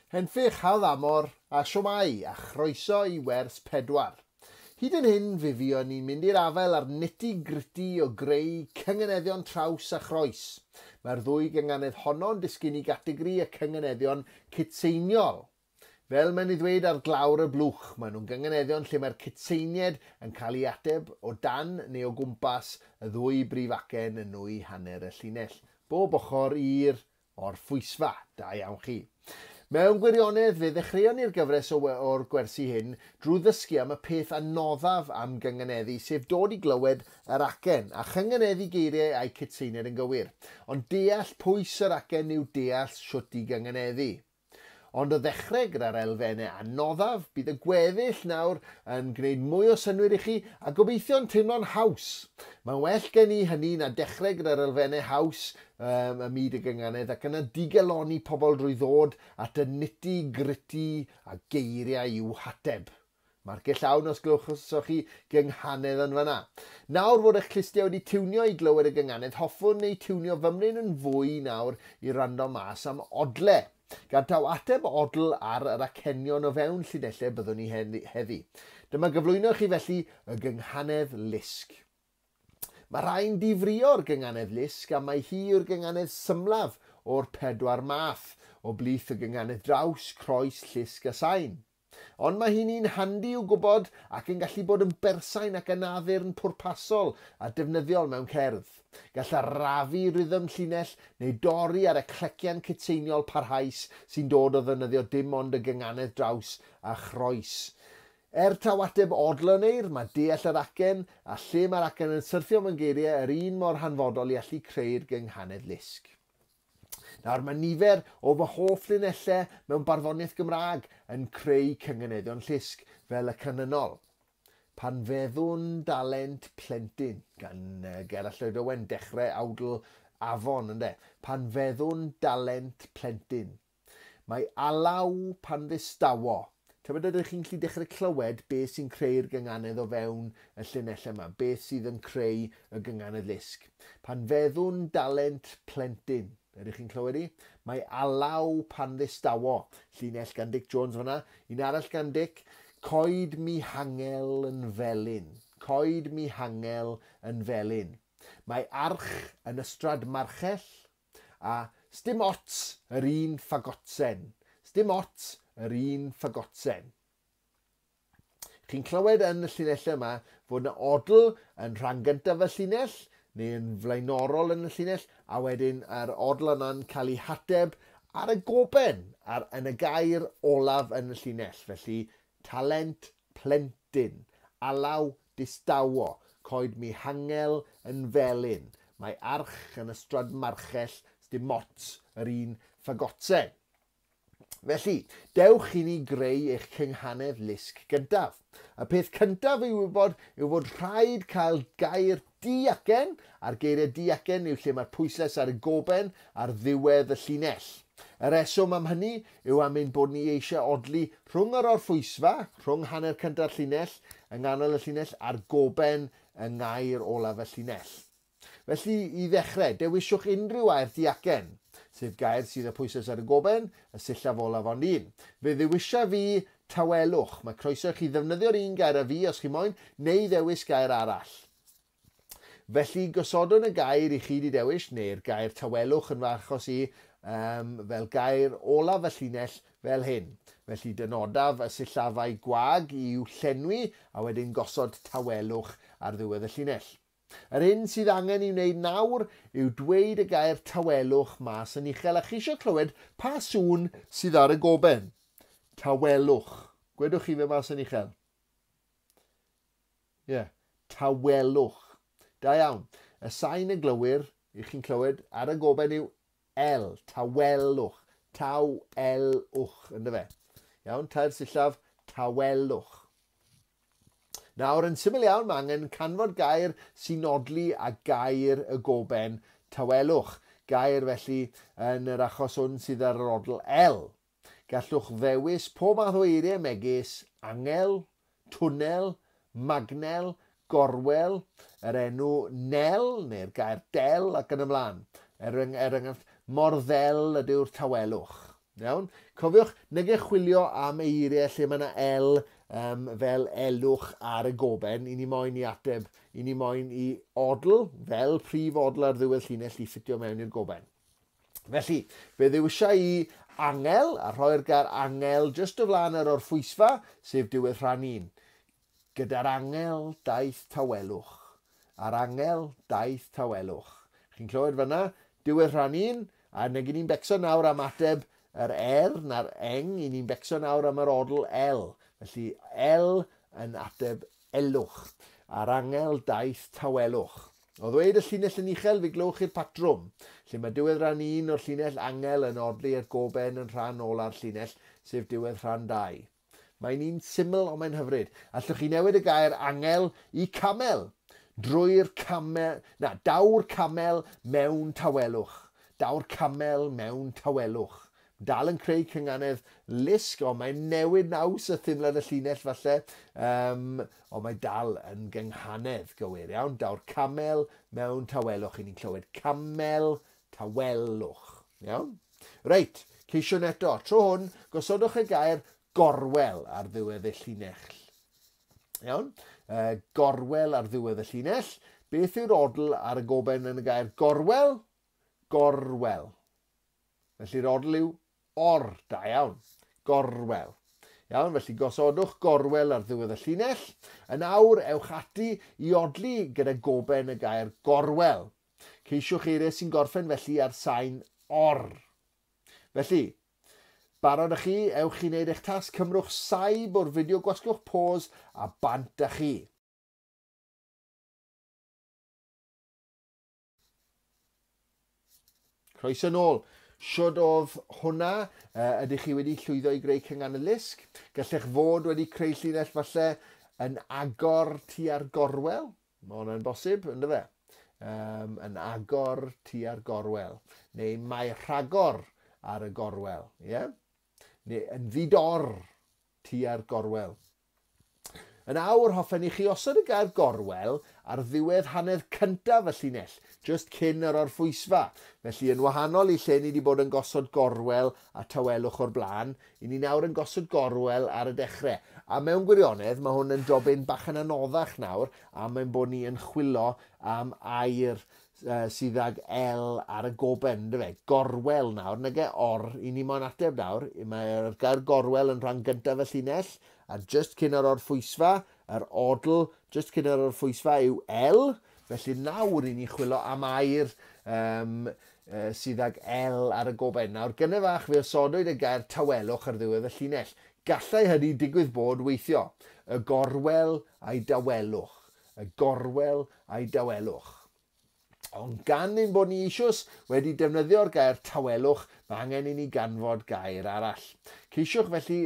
Henffych Hawdd a siwmai a chroeso I wers 4. Hyd yn hyn fe fuon ni'n mynd i'r afel ar nitty-gritty o greu cynganeddion traws a chroes. Mae'r ddwy gynganedd honno'n disgyn I gategori y cynganeddion cytseiniol. Fel mae'n I ddweud ar glawr y blwch, maen nhw'n gynganeddion lle mae'r cytseinied yn cael ei ateb o dan neu o gwmpas y ddwy brifacen yn nwy hanner y llinell. Bob ochr i'r o'r ffwysfa. Da iawn chi. Mewn gwirionedd fe ddechreuon ni'r gyfres o'r gwersi hyn drwy ddysgu am y peth anoddaf am gynganeddu, sef dod I glywed yr acen a chynganeddu geiriau a'i cytseiniad yn gywir. Ond deall pwys yr acen yw deall siwt I gynganeddu. Ond o ddechrau gyda'r elfennau anoddaf, bydd y gweddill nawr yn gwneud mwy o synwyr I chi a gobeithio'n teimlo'n haws. Mae'n well gen I hynny na dechrau gyda'r elfennau haws y myd y gynganedd ac yna digeloni pobl drwy ddod at y nitty-gritty a geiriau i'w hateb. Marc llawn os glywch chi gynghanedd yn fyna. Nawr fod eich clustiau wedi tiwnio I glywed y gynganedd, hoffwn neu tiwnio fymryn yn fwy nawr I rando mas am odle. Gan taw ateb odl ar yr acenion o fewn llinellau byddwn ni heddi. Dyma gyflwyno chi felly y gynghanedd lusg. Mae rhain difrio'r gynghanedd lusg a mae hi yw'r gynghanedd symlaf o'r 4 math o blith y gynghanedd draws, croes, llusg a sain. Ond mae hi'n un handi i'w gwybod ac yn gallu bod yn bersain ac yn addurn pwrpasol a defnyddiol mewn cerdd. Gall arafu rhythm llinell neu dorri ar y clecian cytseiniol parhaus sy'n dod o ddefnyddio dim ond y gynghanedd draws a chroes. Taw ateb odloneir, mae deall yr acen a lle mae'r acen yn syrthio mewn geiriau yr un mor hanfodol I allu creu'r gynghanedd lusg. Nawr mae nifer o fy hoff linellau mewn barddoniaeth Gymraeg yn creu cynganeddion llusg fel y canynol. Pan feddwn dalent plentyn, gan Gerallt Lloyd Owen, dechrau awdl afon ynde. Pan feddwn dalent plentyn. Mae alaw pan ddistawo. Tybed ydych chi'n gallu dechrau clywed beth sy'n creu'r gynghanedd o fewn y llinellau yma, beth sydd yn creu y gynghanedd lusg. Pan feddwn dalent plentyn. Ydych chi'n clywed I? Mae alaw pan ddistawo. Llinell gan Dic Jones fyna. Un arall gan Dic. Coed mi hangel yn felyn. Coed mi hangel yn felyn. Mae arch yn ystrad marchell. A sdim ots yr un ffagotsen. Sdim ots yr un ffagotsen. Chi'n clywed yn y llinellau yma fod yna odl yn rhan gyntaf y llinell neu yn flaenorol yn y llinell, a wedyn yr odl yna'n cael ei hateb ar y goben yn y gair olaf yn y llinell. Felly, talent plentyn, alaw distawo, coed mi hangel yn felyn. Mae arch yn ystrad marchell, dim ots yr un ffagotsen. Felly, dewch I ni greu eich cynghanedd lusg gyntaf. Y peth cyntaf I wybod yw fod rhaid cael gair di-acen, a'r geiriau di-acen yw lle mae'r pwysles ar y goben ar ddiwedd y llinell. Y reswm am hynny yw am ein bod ni eisiau odli rhwng yr orffwysfa, rhwng hanner cyntaf llinell, yng nghanol y llinell, a'r goben yng ngair olaf y llinell. Felly, I ddechrau, dewisiwch unrhyw air di-acen, sef gair sydd y pwysles ar y goben, y sillaf olaf ond un. Fe ddewisa fi tawelwch. Mae croeso chi ddefnyddio'r un gair a fi os chi moyn, neu ddewis gair arall. Felly gosodwn y gair I chi wedi dewis, neu'r gair tawelwch yn farchos I fel gair olaf y llinell fel hyn. Felly dynodaf y sillafau gwag i'w llenwi a wedyn gosod tawelwch ar ddiwedd y llinell. Yr un sydd angen I wneud nawr yw dweud y gair tawelwch mas yn uchel a chi eisiau clywed pa sŵn sydd ar y goben. Tawelwch. Gwedwch chi fe mas yn uchel? Tawelwch. Da iawn. Y sain y glywir I chi'n clywed ar y goben yw el. Tawelwch. Tawelwch. Ynddo fe. Iawn, tair sillaf tawelwch. Nawr, yn syml iawn, mae angen canfod gair sy'n nodli a gair y goben tawelwch. Gair felly yn yr achos hwn sydd ar yr odl el. Gallwch ddewis pob math o eiriau megis angel, twnnel, magnel, gorwel, yr enw nel neu'r gair del ac yn ymlaen. Enghraifft, mor ddel ydyw'r tawelwch. Iawn? Cofiwch, nag eich chwilio am eiriau lle mae yna fel elwch ar y goben, i ni moyn i ateb, i ni moyn i odl, fel prif odl ar ddiwedd llinell i ffitio mewn i'r goben. Felly, fe ddiwysau i angel, a rhoi'r gair angel just o flaen yr orffwysfa, sef diwedd rhan 1. Gyda'r angel daeth tawelwch. A'r angel daeth tawelwch. Chi'n clywed fyna, diwedd rhan 1, a nag ni'n becso nawr am ateb yr na'r eng, i ni'n becso nawr am yr odl el. Felly, el yn ateb elwch. A'r angel daeth tawelwch. O ddweud y llinell yn uchel, fe glywch i'r patrwm, lle mae diwedd rhan 1 o'r llinell angel yn odli i'r goben yn rhan ola'r llinell, sef diwedd rhan 2. Mae'n un syml ond mae'n hyfryd. Allwch chi newid y gair angel i camel. Daw'r camel mewn tawelwch. Daw'r camel mewn tawelwch. Dal yn creu cynganedd lusg, ond mae'n newid naws y thymlad y llinell falle, ond mae dal yn gynghanedd gywir iawn. Daw'r camel mewn tawelwch. I ni'n clywed camel tawelwch. Iawn? Reit, ceisiwn eto. Tro hwn, gosodwch y gair gorwel ar ddiwedd y llinell. Iawn? Gorwel ar ddiwedd y llinell. Beth yw'r odl ar y goben yn y gair gorwel? Gorwel. Felly'r odl yw or, da iawn, gorwel. Iawn, felly gosodwch gorwel ar ddiwedd y llinell. Yn awr, ewch ati i odli gyda goben y gair gorwel. Ceisiwch eiriau sy'n gorffen felly ar sain or. Felly, barod â chi, ewch i wneud eich tas, cymrwch saib o'r fideo, gwasgwch pause a bant â chi. Croeso nôl. Siwd oedd hwnna, ydych chi wedi llwyddo i greu cynganedd lusg? Gallech fod wedi creu llinell falle yn agor tua'r gorwel? Mae hwnna'n bosib, ynddo fe? Yn agor tua'r gorwel. Neu mae rhagor ar y gorwel. Yeah? Neu yn ddidor tua'r gorwel. Yn awr, hoffen i chi osod y gair gorwel ar ddiwedd hanner cyntaf y llinell, just cyn yr orffwysfa. Felly, yn wahanol i lle ni wedi bod yn gosod gorwel a tawelwch o'r blaen, i ni nawr yn gosod gorwel ar y dechrau. A mewn gwirionedd, mae hwn yn jobyn bach yn anoddach nawr, a mae'n bod ni yn chwilo am air sydd ag el ar y goben, dy fe. Gorwel nawr, nag or, i ni mo'n ateb nawr. Mae'r gair gorwel yn rhan gyntaf y llinell, a just cyn yr orffwysfa, yr odl, just cyn yr orffwysfa yw el. Felly nawr i ni chwilo am air sydd ag el ar y goben. Nawr, gyda fach fe osodwyd y gair tawelwch ar ddiwedd y llinell. Gallai hynny digwydd bod weithio. Y gorwel a'i dawelwch. Y gorwel a'i dawelwch. Ond gan ein bod ni eisios wedi defnyddio'r gair tawelwch, mae angen i ni ganfod gair arall. Ceisiwch felly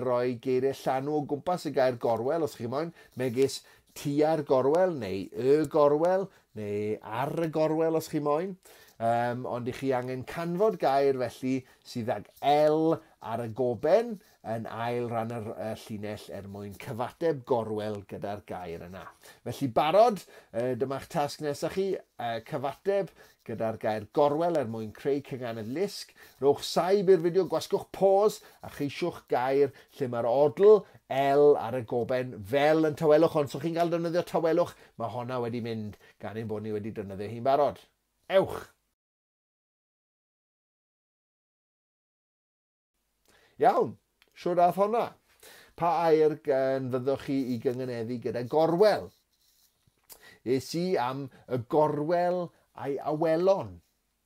roi geiriau llanw o gwmpas y gair gorwel, os chi moyn, megis tua'r gorwel, neu y gorwel, neu ar y gorwel, os chi moyn. Ond i chi angen canfod gair felly sydd ag el ar y goben yn ail ran yr llinell mwyn cyfateb gorwel gyda'r gair yna. Felly barod, dyma'ch tasg nesaf chi, cyfateb gyda'r gair gorwel mwyn creu cynganedd lusg. Rowch saib i'r fideo, gwasgwch pause a cheisiwch gair lle mae'r odl el ar y goben fel yn tawelwch. Ond so chi'n cael defnyddio tawelwch, mae honna wedi mynd gan ein bod ni wedi defnyddio hi'n barod. Ewch! Iawn, siwr ath honna. Pa air gan fyddwch chi i gynganeddu gyda gorwel? Es i am y gorwel a'i awelon.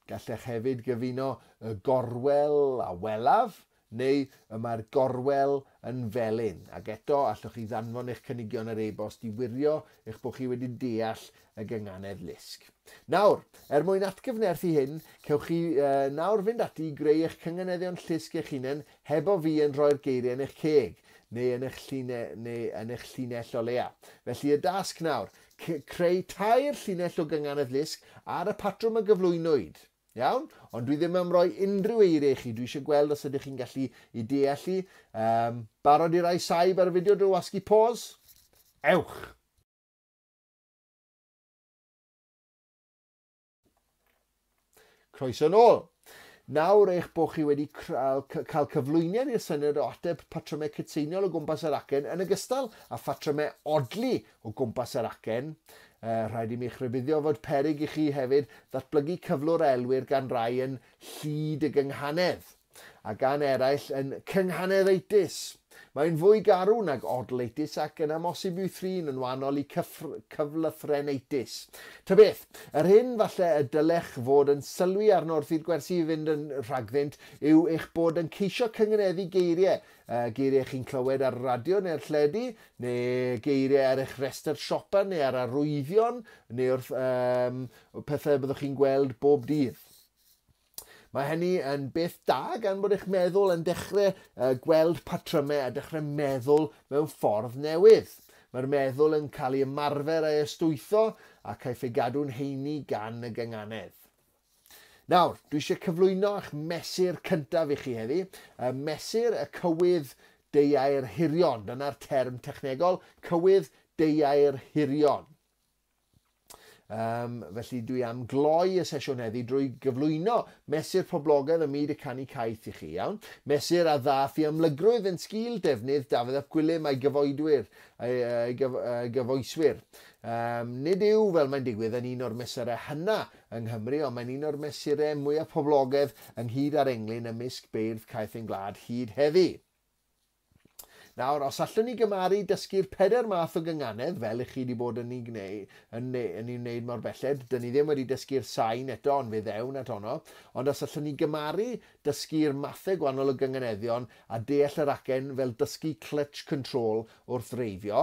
Gallech hefyd gyfuno y gorwel a welaf, neu mae'r gorwel yn felyn. Ac eto, allwch chi ddanfon eich cynigion ar e-bost i wirio eich bod chi wedi deall y gynganedd lusg. Nawr, mwyn atgyfnerthu hyn, cewch chi nawr fynd ati i greu eich cynganeddion lusg eich hunain heb o fi yn rhoi'r geiriau yn eich ceg neu yn eich llinell o leia. Felly y dasg nawr, creu tair llinell o gynganedd lusg ar y patrwm y gyflwynwyd. Iawn? Ond dwi ddim am roi unrhyw eiriau i chi. Dwi eisiau gweld os ydych chi'n gallu i deallu. Barod i rai saib ar y fideo drwy wasgu pause? Ewch! Croeso nôl. Nawr eich bod chi wedi cael cyflwyniad i'r syniad o ateb patrymau cytseiniol o gwmpas yr acen yn ogystal â phatrymau odli o gwmpas yr acen. Rhaid i mi chrybuddio fod peryg i chi hefyd ddatblygu cyflwr elwyr gan rai yn llid y gynghanedd a gan eraill yn cynghanedditis. Mae'n fwy garw nag odleitis ac yn amosib i'w thrin yn wahanol i cyflythrenitis. Ta beth, yr hyn falle y dylech fod yn sylwi arno wrth i'r gwersi fynd yn rhagddynt yw eich bod yn ceisio cynganeddu geiriau. Geiriau chi'n clywed ar radio neu'r lledu, neu geiriau ar eich restr siopa neu ar arwyddion, neu wrth pethau byddwch chi'n gweld bob dydd. Mae hynny yn beth da gan bod eich meddwl yn dechrau gweld patrymau a dechrau meddwl mewn ffordd newydd. Mae'r meddwl yn cael ei ymarfer a'i ystwytho ac caiff ei gadw'n heini gan y gynghanedd. Nawr, dwi eisiau cyflwyno eich mesur cyntaf i chi heddi. Mesur y cywydd deiair hirion. Dyna'r term technegol, cywydd deiair hirion. Felly dwi am gloi y sesiwn heddi drwy gyflwyno mesur poblogaidd y myd y canu caeth i chi, iawn. Mesur a ddath i ymlygrwydd yn sgil defnydd Dafydd ap Gwilym a'i gyfoeswyr. Nid yw, fel mae'n digwydd, yn un o'r mesurau hynna yng Nghymru, ond mae'n un o'r mesurau mwyaf poblogaidd ynghyd ar englyn ymysg beirdd caeth ein gwlad hyd heddi. Nawr, os allwn ni gymaru dysgu'r 4 math o gynghanedd, fel eich chi wedi bod yn ei wneud mor belled, dyn ni ddim wedi dysgu'r sain eto, ond fe ddewn at honno, ond os allwn ni gymaru dysgu'r mathau gwahanol o gynganeddion a deall yr acen fel dysgu clutch control wrth reifio,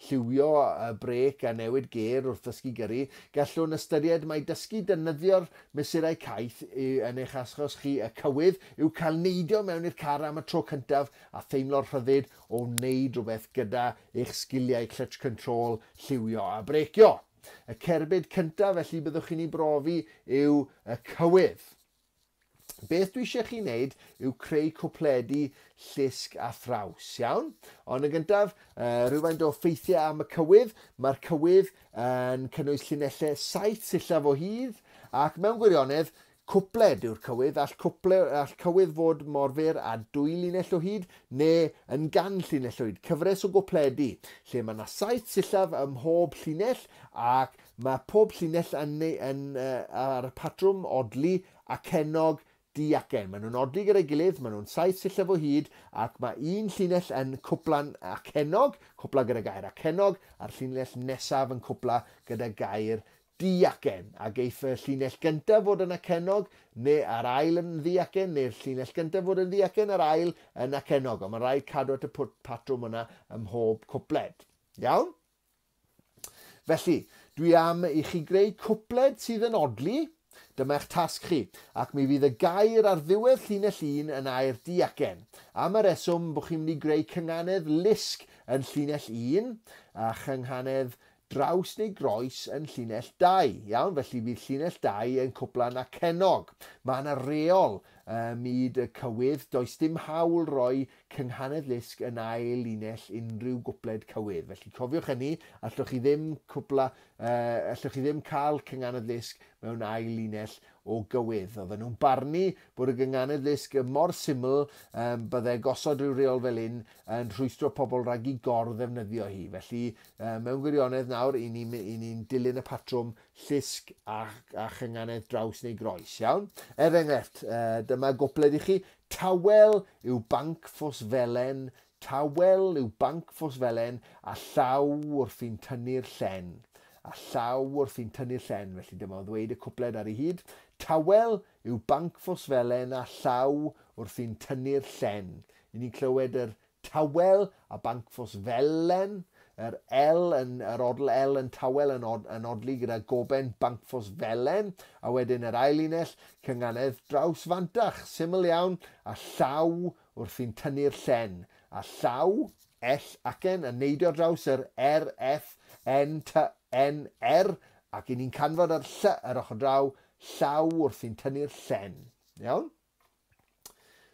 lliwio y brec a newid ger wrth dysgu gyrru, gallwn ystyried mae dysgu defnyddio'r mesurau caeth yn eich achos chi y cywydd yw cael neidio mewn i'r car am y tro cyntaf a theimlo'r rhyddid o wneud rhywbeth gyda eich sgiliau clutch control, lliwio a brecio. Y cerbyd cyntaf felly byddwch chi'n ei brofi yw y cywydd. Beth dwi eisiau chi wneud yw creu cwpledi llusg a thraws, iawn? Ond yn gyntaf, rhywfaint o ffeithiau am y cywydd. Mae'r cywydd yn cynnwys llinellau 7 sillaf o hyd ac mewn gwirionedd cwpled yw'r cywydd, all cywydd fod morfer a 2 linell o hyd neu yn gan llinell o hyd, cyfres o gwpledi, lle mae yna 7 sillaf ym mhob llinell ac mae pob llinell ar y patrwm odli a cennog diacen. Maen nhw'n odli gyda'i gilydd, maen nhw'n 7 sillaf o hyd ac mae un llinell yn cwpla'n acennog, cwpla gyda gair acennog, a'r llinell nesaf yn cwpla gyda gair diacen, a geith y llinell gyntaf fod yn acennog, neu ar ail yn ddiacen, neu'r llinell gyntaf fod yn ddiacen, ar ail yn acennog. Ond mae'n rhaid cadw at y patrwm yna ym mhob cwpled. Iawn? Felly, dwi am i chi greu cwpled sydd yn odli. Dyma eich tasg chi, ac mi fydd y gair ar ddiwedd llinell 1 yn air diacen. Am y reswm bod chi'n mynd i greu cynganedd lusg yn llinell 1 a chynganedd draws neu groes yn llinell 2. Iawn, felly bydd llinell 2 yn cwpla'n acennog. Mae yna reol myd y cywydd, does dim hawl roi cynghanedd lusg yn ail linell unrhyw gwpled cywydd. Felly cofiwch hynny, allwch chi ddim cael cynghanedd lusg mewn ail linell o gywydd. Oedden nhw'n barnu bod y gynghanedd lusg mor syml byddai gosod rhyw reol fel un yn rhwystro pobl rhag i gor-ddefnyddio hi. Felly mewn gwirionedd nawr, i ni'n dilyn y patrwm llusg a chynganedd draws neu groes, iawn? Enghraifft, dyma gwpled i chi. Tawel yw banc ffos felen, tawel yw banc ffos felen a llaw wrth i'n tynnu'r llen. A llaw wrth i'n tynnu'r llen, felly dyma o ddweud y cwpled ar ei hyd. Tawel yw banc ffos felen a llaw wrth i'n tynnu'r llen. I ni'n clywed yr tawel a banc ffos felen, yr odl L yn tawel yn odli gyda goben banc ffos felen, a wedyn yr ail linell, cynghanedd draws fantach, syml iawn, a llaw wrth i'n tynnu'r llen. A llaw, L acen, yn neidio draws yr R, F, N, T, N, R, ac i ni'n canfod yr ll ar ochr draw, llaw wrth i'n tynnu'r llen. Iawn?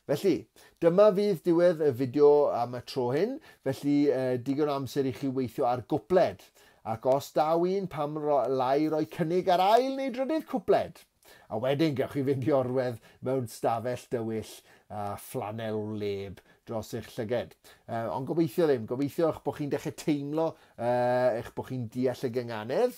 Felly, dyma fydd diwedd y fideo am y tro hyn, felly digon amser i chi weithio ar gwpled. Ac os daw un pam lai roi cynnig ar ail neu drydydd cwpled. A wedyn gewch chi fynd i orwedd mewn stafell dywyll a flanel wleb dros eich llyged. Ond gobeithio ddim. Gobeithio eich bod chi'n dechrau teimlo eich bod chi'n deall y gynganedd.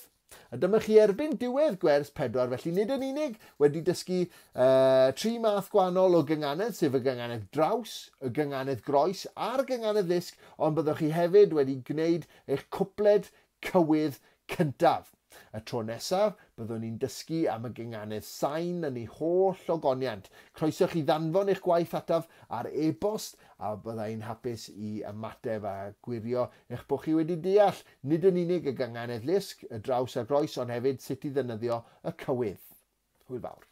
A dyma chi erbyn diwedd gwers 4, felly nid yn unig wedi dysgu 3 math gwahanol o gynganedd, sef y gynganedd draws, y gynganedd groes a'r gynganedd ddisg, ond byddwch chi hefyd wedi gwneud eich cwpled cywydd cyntaf. Y tro nesaf, byddwn ni'n dysgu am y gynganedd sain yn ei holl ogoniant. Croeso chi ddanfon eich gwaith ataf ar e-bost a byddai'n hapus i ymateb a gwirio eich bod chi wedi deall nid yn unig y gynganedd ddisg, y draws a groes, ond hefyd sut i ddefnyddio y cywydd. Hwyl fawr.